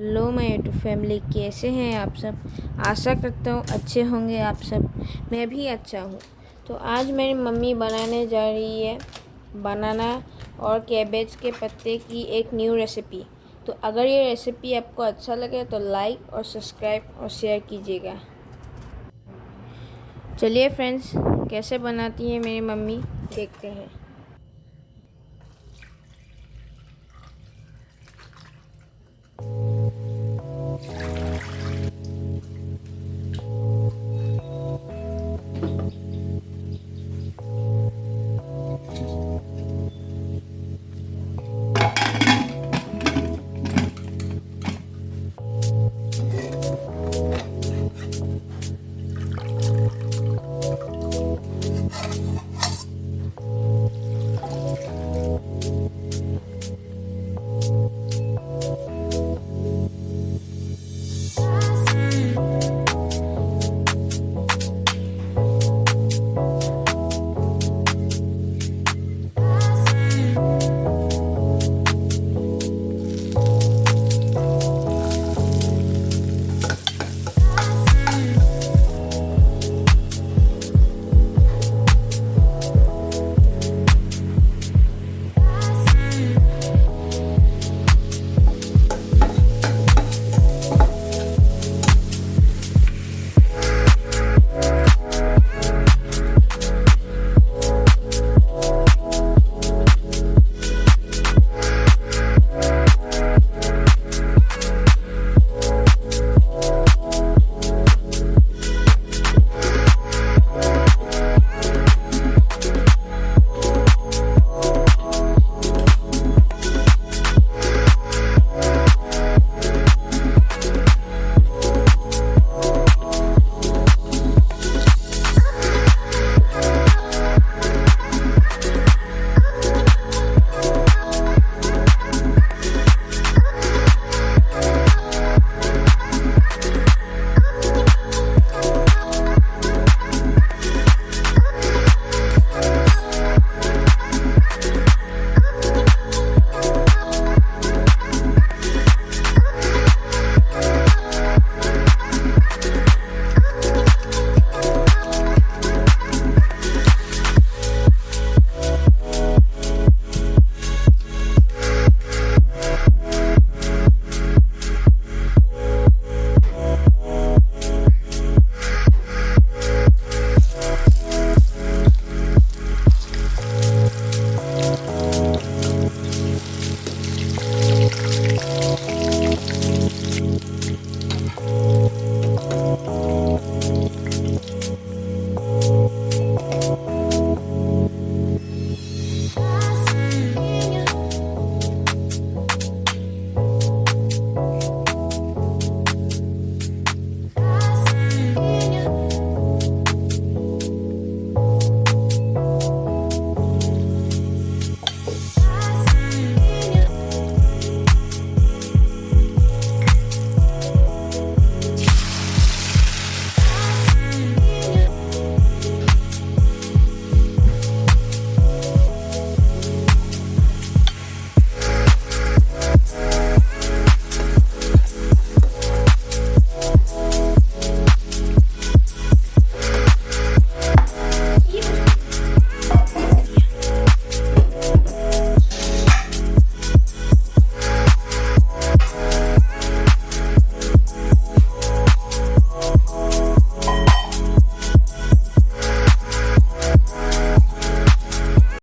Hello my YouTube family, कैसे हैं आप सब। आशा करता हूँ अच्छे होंगे आप सब। मैं भी अच्छा हूँ। तो आज मेरी मम्मी बनाने जा रही है बनाना और कैबेज के पत्ते की एक न्यू रेसिपी। तो अगर ये रेसिपी आपको अच्छा लगे तो लाइक और सब्सक्राइब और शेयर कीजिएगा। चलिए फ्रेंड्स, कैसे बनाती है मेरी मम्मी देखते हैं।